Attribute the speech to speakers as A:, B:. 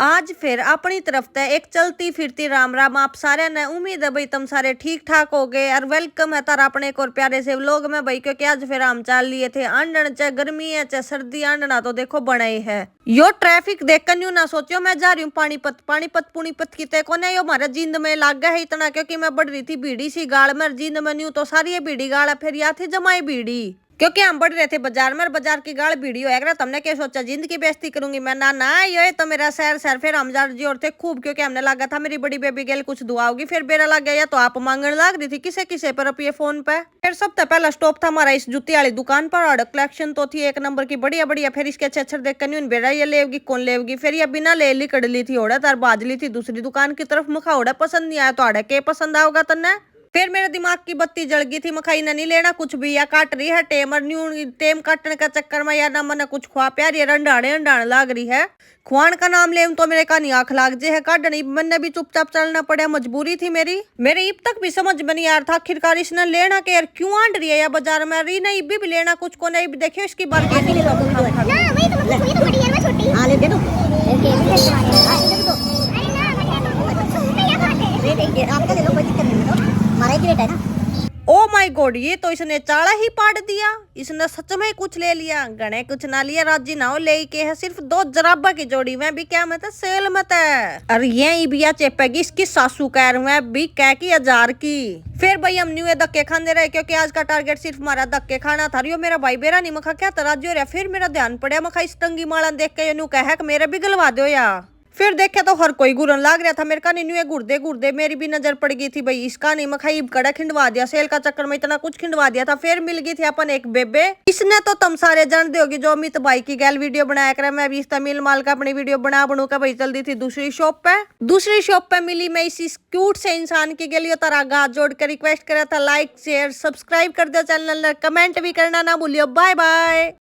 A: आज फिर अपनी तरफ से एक चलती फिरती राम राम आप सारे ने। उम्मीद है भाई तुम सारे ठीक ठाक हो गए और वेलकम है तारा अपने एक और प्यारे से व्लॉग में भाई, क्योंकि आज फिर हम चाल लिए थे अंडन, चाहे गर्मी है चाहे सर्दी, अंडना तो देखो बना ही है। यो ट्रैफिक देखकर यूं ना सोचो मैं जा रही हूँ पानीपत पुनीपत की ते को नहीं, यो हमारे जींद में लग गया है इतना, क्योंकि मैं बढ़ रही थी बीड़ी सी गाड़ में, जींद में न्यू तो सारी बीड़ी गाड़ है, फिर या थी जमाई बीड़ी, क्योंकि हम बढ़ रहे थे बाजार में, बाजार की गाड़ भीड़ी होएगा। तुमने क्या सोचा जिंदगी की बेइज्जती करूंगी मैं? ना ये तो मेरा शहर फिर हम जा रहे थे खूब, क्योंकि हमने लगा था मेरी बड़ी बेबी गेल कुछ दुआ होगी, फिर बेरा लग गया तो आप मांगने लग रही थी किसे किसे पर ये फोन पे। फिर सबसे पहला स्टॉप था हमारा इस जूती वाली दुकान पर, और कलेक्शन तो थी एक नंबर की बढ़िया बढ़िया। फिर इसके अच्छे देख कर बेरा ये लेगी कौन लेगी, फिर ये बिना ले ली कड़ ली थी ओड़ा तार बाज ली थी दूसरी दुकान की तरफ। मुखा ओड़ा पसंद नहीं आया तो आड़े के पसंद आओगा तन्ने। फिर मेरे दिमाग की बत्ती जल गई थी, मखाई ने नहीं लेना कुछ भी, या काट रही है टेम, और न्यू टेम काटने का चक्कर में या ना मन कुछ खुआ प्यार ये रंडाने लाग रही है। खुआन का नाम ले तो मेरे का नहीं आंख लाग जे है काटनी, मैंने भी चुपचाप चलना पड़ा, मजबूरी थी मेरी अब तक भी समझ में नहीं आ रहा था आखिरकार इसने लेना के यार क्यों आंड रही है या बाजार में रही नहीं भी लेना कुछ को नहीं। देखियो इसकी बार्गेनिंग ओ माय गॉड, ये तो इसने चाड़ा ही पाट दिया, इसने सच में कुछ ले लिया। गणे कुछ ना लिया, राजी ना हो ले के है सिर्फ 2 जराबा की जोड़ी में भी क्या मत है सेल मत है। अरे ये बिया चेपेगी इसकी सासू कह रही है भी कह की 1000 की। फिर भाई हम न्यू धक्के खाने रहे, क्योंकि आज का टारगेट सिर्फ हमारा धक्के खाना था। रियो मेरा भाई बेरा नहीं मखा क्या तराजी हो रहा। फिर मेरा ध्यान पड़ा, मखा इस टंगी माला देख के न्यू कह मेरे भी गलवा दो या। फिर देखे तो हर कोई गुरन लाग रहा था मेरे का, नहीं गुर्दे मेरी भी नजर पड़ गई थी भाई इसका नहीं मखाई कड़ा खिंडवा दिया, सेल का चक्कर में इतना कुछ खिंडवा दिया था। फिर मिल गई थी अपन एक बेबे, इसने तो तुम सारे जानते होगी जो अमित भाई की गैल वीडियो बनाया करे, मैं भी इस तमिल माल का अपनी वीडियो बनू का भाई चल दी थी दूसरी शॉप पे मिली मैं इस क्यूट से इंसान की गली तारा गाथ जोड़ कर रिक्वेस्ट करा था लाइक शेयर सब्सक्राइब कर दो चैनल, कमेंट भी करना ना भूलियो। Bye bye.